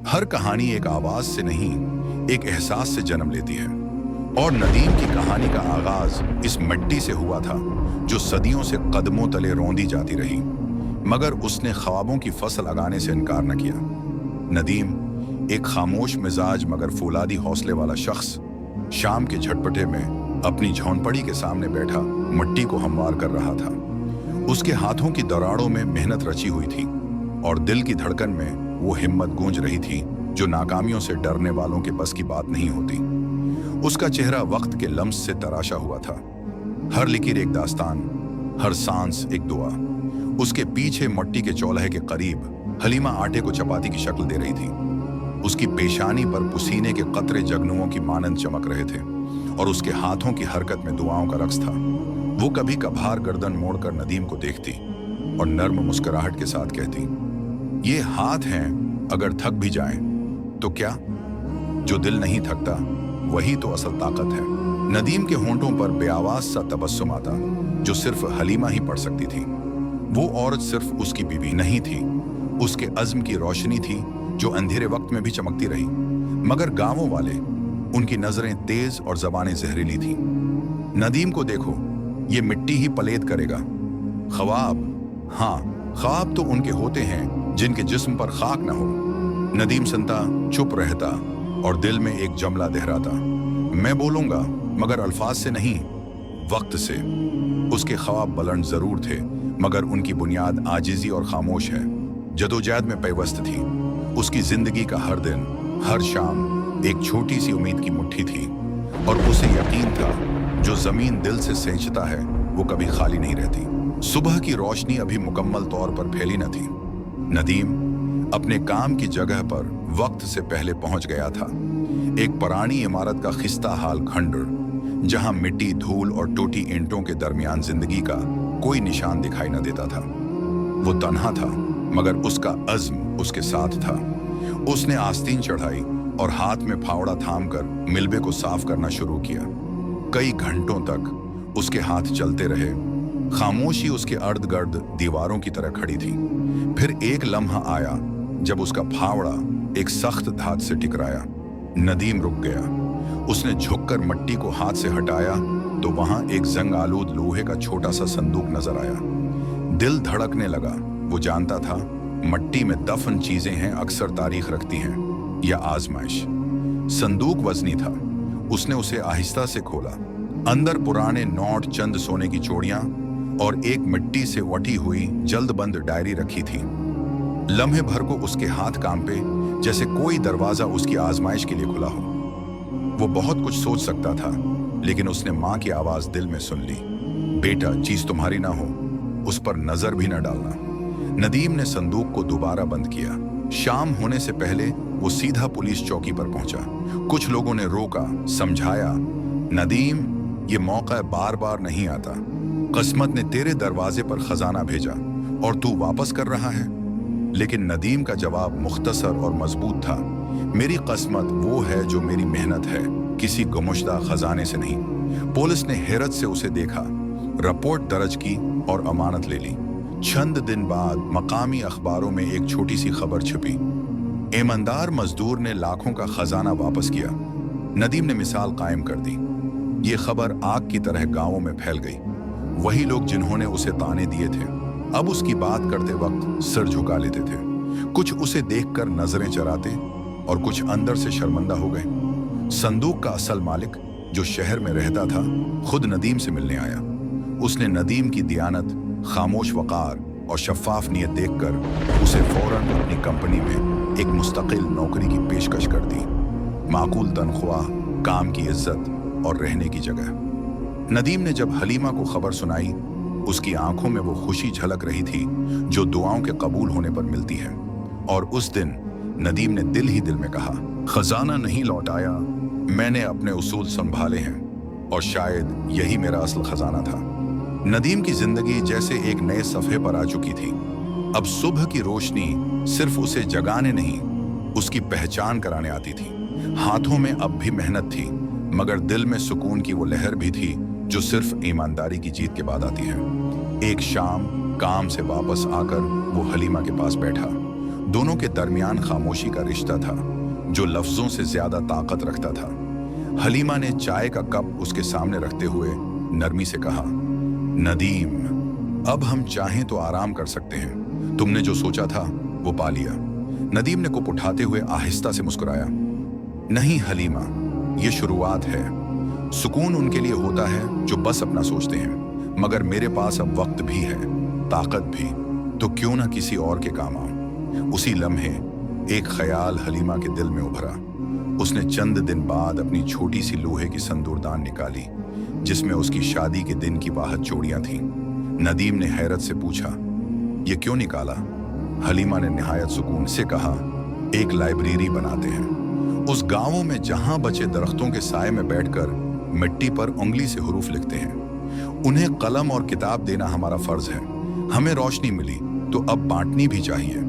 हर कहानी एक आवाज से नहीं, एक एहसास से जन्म लेती है। और नदीम की कहानी का आगाज इस मिट्टी से हुआ था जो सदियों से कदमों तले रौंदी जाती रही, मगर उसने ख्वाबों की फसल लगाने से इनकार न किया। नदीम, एक खामोश मिजाज मगर फौलादी हौसले वाला शख्स, शाम के झटपटे में अपनी झोंपड़ी के सामने बैठा मिट्टी को हमवार कर रहा था। उसके हाथों की दराड़ों में मेहनत रची हुई थी और दिल की धड़कन में वो हिम्मत गूंज रही थी जो नाकामियों से डरने वालों के बस की बात नहीं होती। उसका चेहरा वक्त के लम्स से तराशा हुआ था, हर लकीर एक दास्तान, हर सांस एक दुआ। उसके पीछे मिट्टी के चौलाहे के करीब हलीमा आटे को चपाती की शक्ल दे रही थी। उसकी पेशानी पर पसीने के कतरे जगनुओं की मानंद चमक रहे थे और उसके हाथों की हरकत में दुआओं का रक्स था। वो कभी कभार गर्दन मोड़कर नदीम को देखती और नर्म मुस्कुराहट के साथ कहती, ये हाथ हैं, अगर थक भी जाएं तो क्या? जो दिल नहीं थकता वही तो असल ताकत है। नदीम के होंठों पर बेआवाज सा तबस्सुम आता जो सिर्फ हलीमा ही पढ़ सकती थी। वो औरत सिर्फ उसकी बीवी नहीं थी, उसके अज़्म की रोशनी थी जो अंधेरे वक्त में भी चमकती रही। मगर गांवों वाले, उनकी नजरें तेज और जबानें जहरीली थी। नदीम को देखो, ये मिट्टी ही पलेद करेगा। ख्वाब, हाँ, ख्वाब तो उनके होते हैं जिनके जिस्म पर खाक न हो। नदीम सुनता, चुप रहता और दिल में एक जमला दोहराता, मैं बोलूंगा मगर अल्फाज से नहीं, वक्त से। उसके ख्वाब बुलंद जरूर थे मगर उनकी बुनियाद आजिजी और खामोश है, जदोजहद में पैवस्त थी। उसकी जिंदगी का हर दिन, हर शाम एक छोटी सी उम्मीद की मुट्ठी थी और उसे यकीन था जो जमीन दिल से सेंचता है वो कभी खाली नहीं रहती। सुबह की रोशनी अभी मुकम्मल तौर पर फैली न थी। नदीम अपने काम की जगह पर वक्त से पहले पहुंच गया था। एक पुरानी इमारत का खिस्ता हाल खंडर जहां मिट्टी, धूल और टूटी ईंटों के दरमियान जिंदगी का कोई निशान दिखाई न देता था। वो तन्हा था मगर उसका अज़्म उसके साथ था। उसने आस्तीन चढ़ाई और हाथ में फावड़ा थामकर मिलबे को साफ करना शुरू किया। कई घंटों तक उसके हाथ चलते रहे। खामोशी उसके अर्द गर्द दीवारों की तरह खड़ी थी। फिर एक लम्हा आया जब उसका फावड़ा एक सख्त धात से टकराया। नदीम रुक गया। उसने झुककर मिट्टी को हाथ से हटाया तो वहां एक जंग आलूद लोहे का छोटा सा संदूक नजर आया। दिल धड़कने लगा। वो जानता था मिट्टी में दफन चीजें हैं अक्सर तारीख रखती हैं या आजमाइश। संदूक वजनी था। उसने उसे आहिस्ता से खोला। अंदर पुराने नोट, चंद सोने की चूड़ियां और एक मिट्टी से वटी हुई जल्दबंद डायरी रखी थी। लम्हे भर को उसके हाथ कांपे जैसे कोई दरवाजा उसकी आजमाइश के लिए खुला हो। वो बहुत कुछ सोच सकता था लेकिन उसने माँ की आवाज दिल में सुन ली, बेटा, चीज तुम्हारी ना हो, उस पर नजर भी न डालना। नदीम ने संदूक को दोबारा बंद किया। शाम होने से पहले वो सीधा पुलिस चौकी पर पहुंचा। कुछ लोगों ने रोका, समझाया, नदीम, ये मौका बार बार नहीं आता। किस्मत ने तेरे दरवाजे पर खजाना भेजा और तू वापस कर रहा है। लेकिन नदीम का जवाब मुख्तसर और मजबूत था, मेरी किस्मत वो है जो मेरी मेहनत है, किसी गुमशुदा खजाने से नहीं। पुलिस ने हैरत से उसे देखा, रिपोर्ट दर्ज की और अमानत ले ली। चंद दिन बाद मकामी अखबारों में एक छोटी सी खबर छपी, ईमानदार मजदूर ने लाखों का खजाना वापस किया। नदीम ने मिसाल कायम कर दी। ये खबर आग की तरह गांवों में फैल गई। वही लोग जिन्होंने उसे ताने दिए थे अब उसकी बात करते वक्त सिर झुका लेते थे। कुछ उसे देखकर नजरें चराते और कुछ अंदर से शर्मिंदा हो गए। संदूक का असल मालिक जो शहर में रहता था खुद नदीम से मिलने आया। उसने नदीम की दियानत, खामोश वकार और शफाफ नियत देखकर उसे फौरन अपनी कंपनी में एक मुस्तकिल नौकरी की पेशकश कर दी। माकूल तनख्वाह, काम की इज्जत और रहने की जगह। नदीम ने जब हलीमा को खबर सुनाई, उसकी आंखों में वो खुशी झलक रही थी जो दुआओं के कबूल होने पर मिलती है। और उस दिन नदीम ने दिल ही दिल में कहा, खजाना नहीं लौटाया, मैंने अपने उसूल संभाले हैं और शायद यही मेरा असल खजाना था। नदीम की जिंदगी जैसे एक नए सफ़े पर आ चुकी थी। अब सुबह की रोशनी सिर्फ उसे जगाने नहीं, उसकी पहचान कराने आती थी। हाथों में अब भी मेहनत थी मगर दिल में सुकून की वो लहर भी थी जो सिर्फ ईमानदारी की जीत के बाद आती है। एक शाम काम से वापस आकर वो हलीमा के पास बैठा। दोनों के दरमियान खामोशी का रिश्ता था जो लफ्जों से ज्यादा ताकत रखता था। हलीमा ने चाय का कप उसके सामने रखते हुए नरमी से कहा, नदीम, अब हम चाहें तो आराम कर सकते हैं। तुमने जो सोचा था वो पा लिया। नदीम ने कुप उठाते हुए आहिस्ता से मुस्कुराया। नहीं हलीमा, ये शुरुआत है। सुकून उनके लिए होता है जो बस अपना सोचते हैं, मगर मेरे पास अब वक्त भी है, ताकत भी, तो क्यों ना किसी और के काम आऊं। उसी लम्हे एक ख्याल हलीमा के दिल में उभरा। उसने चंद दिन बाद अपनी छोटी सी लोहे की संदूरदान निकाली जिसमें उसकी शादी के दिन की वाहत चूड़ियां थीं। नदीम ने हैरत से पूछा, ये क्यों निकाला? हलीमा ने निहायत सुकून से कहा, एक लाइब्रेरी बनाते हैं। उस गांवों में जहां बच्चे दरख्तों के साए में बैठकर मिट्टी पर उंगली से हुरूफ लिखते हैं, उन्हें कलम और किताब देना हमारा फर्ज है। हमें रोशनी मिली तो अब बांटनी भी चाहिए।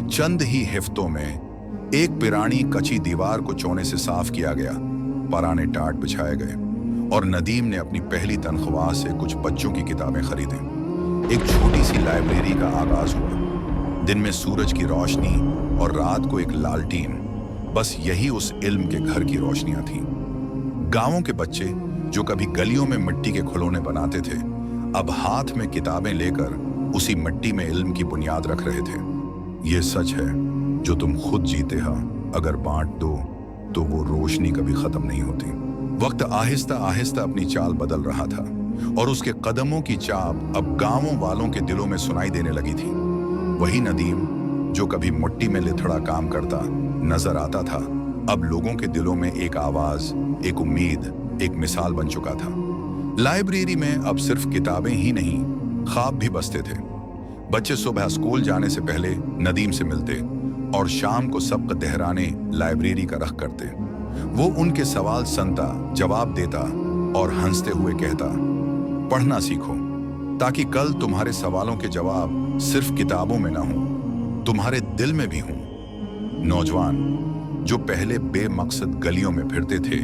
चंद ही हिफ्तों में एक पुरानी कच्ची दीवार को चौने से साफ किया गया, पुराने टाट बिछाए गए और नदीम ने अपनी पहली तनख्वाह से कुछ बच्चों की किताबें खरीदें। एक छोटी सी लाइब्रेरी का आगाज हुआ। दिन में सूरज की रोशनी और रात को एक लालटीन, बस यही उस इल्म के घर की रोशनियां थीं। गांवों के बच्चे जो कभी गलियों में मिट्टी के खिलौने बनाते थे, अब हाथ में किताबें लेकर उसी मिट्टी में इल्म की बुनियाद रख रहे थे। ये सच है जो तुम खुद जीते हो, अगर बांट दो तो वो रोशनी कभी खत्म नहीं होती। वक्त आहिस्ता आहिस्ता अपनी चाल बदल रहा था और उसके कदमों की चाप अब गांवों वालों के दिलों में सुनाई देने लगी थी। वही नदीम जो कभी मिट्टी में लिथड़ा काम करता नजर आता था, अब लोगों के दिलों में एक आवाज, एक उम्मीद, एक मिसाल बन चुका था। लाइब्रेरी में अब सिर्फ किताबें ही नहीं, ख्वाब भी बसते थे। बच्चे सुबह स्कूल जाने से पहले नदीम से मिलते और शाम को सबक दहराने लाइब्रेरी का रख करते। वो उनके सवाल सुनता, जवाब देता और हंसते हुए कहता, पढ़ना सीखो ताकि कल तुम्हारे सवालों के जवाब सिर्फ किताबों में ना हों, तुम्हारे दिल में भी हों। नौजवान जो पहले बेमकसद गलियों में फिरते थे,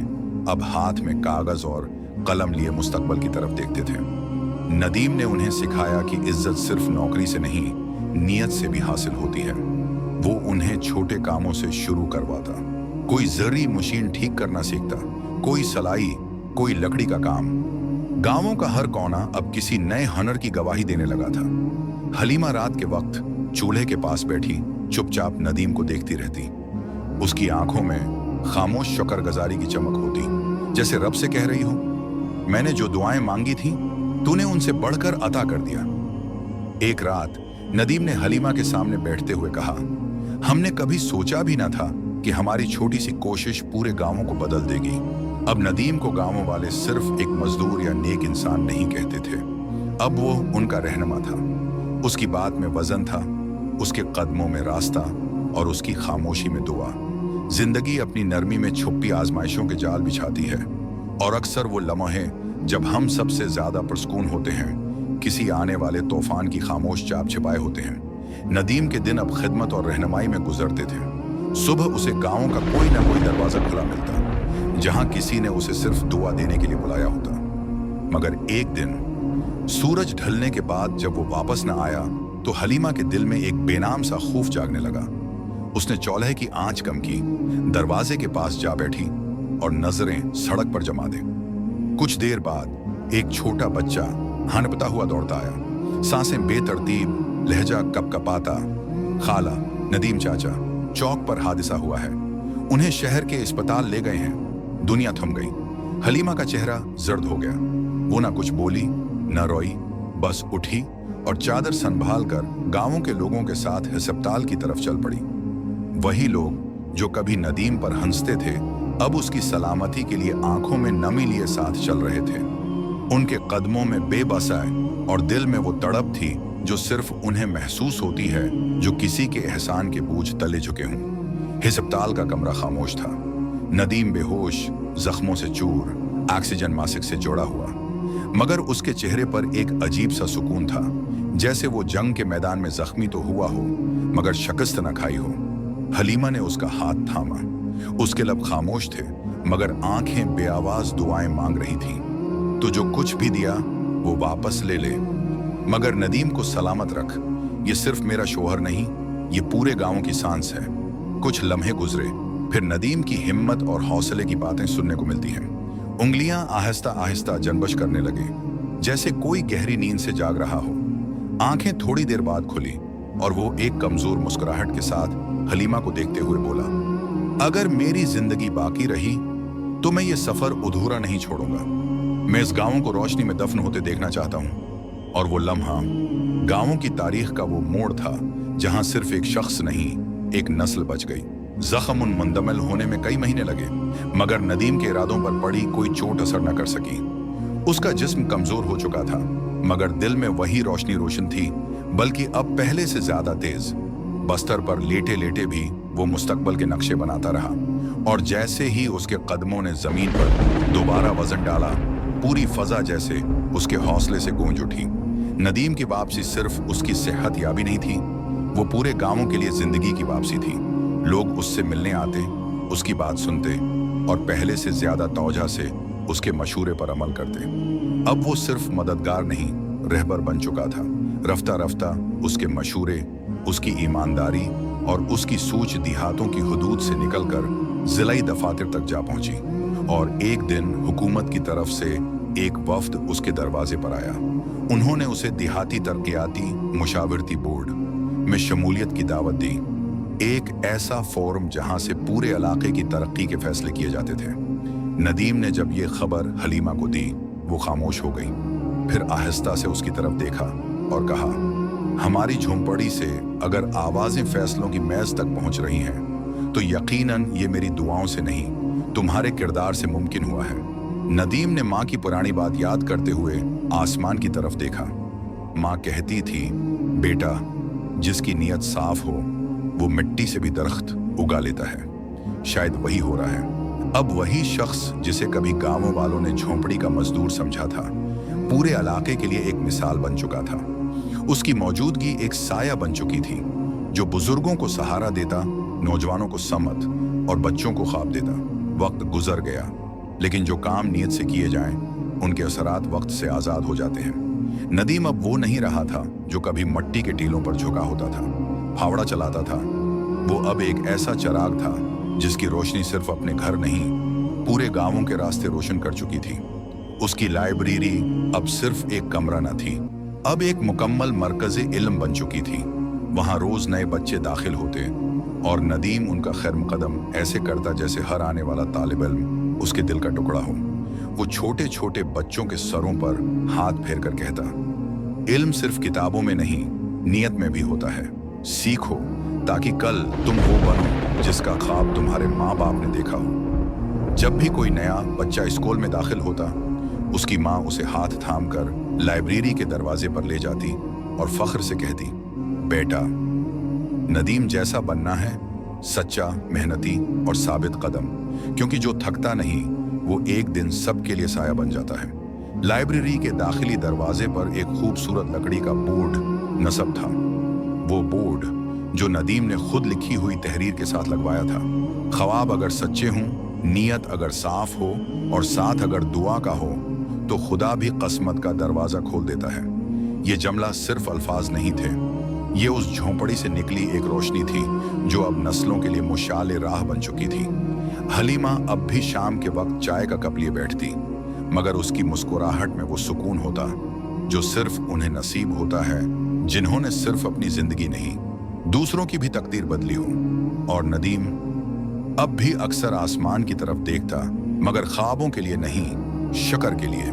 अब हाथ में कागज और कलम लिए मुस्तकबल की तरफ देखते थे। नदीम ने उन्हें सिखाया कि इज्जत सिर्फ नौकरी से नहीं, नियत से भी हासिल होती है। वो उन्हें छोटे कामों से शुरू करवाता। कोई जरी मशीन ठीक करना सीखता, कोई सलाई, कोई लकड़ी का काम। गांवों का हर कोना अब किसी नए हुनर की गवाही देने लगा था। हलीमा रात के वक्त चूल्हे के पास बैठी चुपचाप नदीम को देखती रहती। उसकी आंखों में खामोश शुक्रगुजारी की चमक होती, जैसे रब से कह रही हो, मैंने जो दुआएं मांगी थी तूने उनसे बढ़कर अता कर दिया। एक रात नदीम ने हलीमा के सामने बैठते हुए कहा, हमने कभी सोचा भी ना था कि हमारी छोटी सी कोशिश पूरे गांवों को बदल देगी। अब नदीम को गांवों वाले सिर्फ एक मजदूर या नेक इंसान नहीं कहते थे, अब वो उनका रहनुमा था। उसकी बात में वजन था, उसके कदमों में रास्ता और उसकी खामोशी में दुआ। जिंदगी अपनी नरमी में छुपी आजमाइशों के जाल बिछाती है और अक्सर वो लम्हे जब हम सबसे ज्यादा पुरस्कून होते हैं, किसी आने वाले तूफान की खामोश चाप छिपाए होते हैं। नदीम के दिन अब खिदमत और रहनुमाई में गुजरते थे। सुबह उसे गांव का कोई ना कोई दरवाजा खुला मिलता, जहां किसी ने उसे सिर्फ दुआ देने के लिए बुलाया होता। मगर एक दिन सूरज ढलने के बाद जब वो वापस न आया तो हलीमा के दिल में एक बेनाम सा खौफ जागने लगा। उसने चौल्हे की आंच कम की, दरवाजे के पास जा बैठी और नजरें सड़क पर जमा दे। कुछ देर बाद एक छोटा बच्चा हनपता हुआ दौड़ता आया, सांसें बेतरतीब, लहजा कपकपाता। खाला, नदीम चाचा, चौक पर हादसा हुआ है, उन्हें शहर के अस्पताल ले गए हैं। दुनिया थम गई। हलीमा का चेहरा जर्द हो गया। वो ना कुछ बोली, न रोई, बस उठी और चादर संभाल कर गांवों के लोगों के साथ अस्पताल की तरफ चल पड़ी। वही लोग जो कभी नदीम पर हंसते थे, अब उसकी सलामती के लिए आंखों में नमी लिए साथ चल रहे थे। उनके कदमों में बेबसाए और दिल में वो तड़प थी जो सिर्फ उन्हें महसूस होती है जो किसी के एहसान के बोझ तले झुके हों। अस्पताल का कमरा खामोश था। नदीम बेहोश, जख्मों से चूर, ऑक्सीजन मास्क से जोड़ा हुआ, मगर उसके चेहरे पर एक अजीब सा सुकून था, जैसे वो जंग के मैदान में जख्मी तो हुआ हो मगर शिकस्त न खाई हो। हलीमा ने उसका हाथ थामा। उसके लब खामोश थे मगर आंखें बेआवाज दुआएं मांग रही थीं। तो जो कुछ भी दिया वो वापस ले ले, मगर नदीम को सलामत रख। ये सिर्फ मेरा शोहर नहीं, ये पूरे गांव की सांस है। कुछ लम्हे गुजरे, फिर नदीम की हिम्मत और हौसले की बातें सुनने को मिलती हैं। उंगलियां आहिस्ता आहिस्ता जनबश करने लगे, जैसे कोई गहरी नींद से जाग रहा हो। आंखें थोड़ी देर बाद खुली और वो एक कमजोर मुस्कुराहट के साथ हलीमा को देखते हुए बोला, अगर मेरी जिंदगी बाकी रही तो मैं ये सफर अधूरा नहीं छोड़ूंगा। मैं इस गांव को रोशनी में दफन होते देखना चाहता हूं। और वो लम्हा गांवों की तारीख का वो मोड़ था जहां सिर्फ एक शख्स नहीं, एक नस्ल बच गई। जख्म उन मुंदमल होने में कई महीने लगे, मगर नदीम के इरादों पर पड़ी कोई चोट असर न कर सकी। उसका जिस्म कमजोर हो चुका था, मगर दिल में वही रोशनी रोशन थी, बल्कि अब पहले से ज्यादा तेज। बस्तर पर लेटे लेटे भी वो मुस्तकबल के नक्शे बनाता रहा, और जैसे ही उसके कदमों ने जमीन पर दोबारा वजन डाला, पूरी फजा जैसे उसके हौसले से गूंज उठी। नदीम की वापसी सिर्फ उसकी सेहत याबी नहीं थी, वो पूरे गांवों के लिए जिंदगी की वापसी थी। लोग उससे मिलने आते, उसकी बात सुनते और पहले से ज्यादा तौजा से उसके मशूरे पर अमल करते। अब वो सिर्फ मददगार नहीं, रहबर बन चुका था। रफ्ता रफ्ता उसके मशूरे, उसकी ईमानदारी और उसकी सूझ देहातों की हुदूद से निकलकर जिलाई दफातर तक जा पहुंची। और एक दिन हुकूमत की तरफ से एक वफ्द उसके दरवाजे पर आया। उन्होंने उसे देहाती तरक्याती मुशावरती बोर्ड में शमूलियत की दावत दी, एक ऐसा फोरम जहां से पूरे इलाके की तरक्की के फैसले किए जाते थे। नदीम ने जब ये खबर हलीमा को दी, वो खामोश हो गई, फिर आहिस्ता से उसकी तरफ देखा और कहा, हमारी झोंपड़ी से अगर आवाजें फैसलों की मेज तक पहुंच रही हैं, तो यकीनन ये मेरी दुआओं से नहीं, तुम्हारे किरदार से मुमकिन हुआ है। नदीम ने माँ की पुरानी बात याद करते हुए आसमान की तरफ देखा। माँ कहती थी, बेटा, जिसकी नीयत साफ हो वो मिट्टी से भी दरख्त उगा लेता है। शायद वही हो रहा है। अब वही शख्स जिसे कभी गांवों वालों ने झोंपड़ी का मजदूर समझा था, पूरे इलाके के लिए एक मिसाल बन चुका था। उसकी मौजूदगी एक साया बन चुकी थी, जो बुजुर्गों को सहारा देता, नौजवानों को समत और बच्चों को ख्वाब देता। वक्त गुजर गया, लेकिन जो काम नीयत से किए जाएं, उनके असरात वक्त से आजाद हो जाते हैं। नदीम अब वो नहीं रहा था जो कभी मट्टी के टीलों पर झुका होता था, फावड़ा चलाता था। वो अब एक ऐसा चिराग था जिसकी रोशनी सिर्फ अपने घर नहीं, पूरे गांवों के रास्ते रोशन कर चुकी थी। उसकी लाइब्रेरी अब सिर्फ एक कमरा न थी, अब एक मुकम्मल मरकज़े इल्म बन चुकी थी। वहां रोज नए बच्चे दाखिल होते और नदीम उनका खैर मुकदम ऐसे करता जैसे हर आने वाला तालिब इल्म उसके दिल का टुकड़ा हो। वो छोटे छोटे बच्चों के सरों पर हाथ फेर कर कहता, इल्म सिर्फ किताबों में नहीं, नियत में भी होता है। सीखो ताकि कल तुम वो बनो जिसका ख्वाब तुम्हारे माँ बाप ने देखा हो। जब भी कोई नया बच्चा स्कूल में दाखिल होता, उसकी माँ उसे हाथ थाम कर लाइब्रेरी के दरवाजे पर ले जाती और फख्र से कहती, बेटा, नदीम जैसा बनना है, सच्चा, मेहनती और साबित कदम, क्योंकि जो थकता नहीं वो एक दिन सबके लिए साया बन जाता है। लाइब्रेरी के दाखिली दरवाजे पर एक खूबसूरत लकड़ी का बोर्ड नस्ब था। वो बोर्ड जो नदीम ने खुद लिखी हुई तहरीर के साथ लगवाया था। ख्वाब अगर सच्चे हों, नीयत अगर साफ हो और साथ अगर दुआ का हो, तो खुदा भी किस्मत का दरवाजा खोल देता है। ये जुमला सिर्फ अल्फाज नहीं थे, ये उस झोंपड़ी से निकली एक रोशनी थी जो अब नस्लों के लिए मुशाले राह बन चुकी थी। हलीमा अब भी शाम के वक्त चाय का कप लिए बैठती, मगर उसकी मुस्कुराहट में वो सुकून होता जो सिर्फ उन्हें नसीब होता है, जिन्होंने सिर्फ अपनी जिंदगी नहीं, दूसरों की भी तकदीर बदली हो। और नदीम अब भी अक्सर आसमान की तरफ देखता, मगर ख्वाबों के लिए नहीं, शक्र के लिए।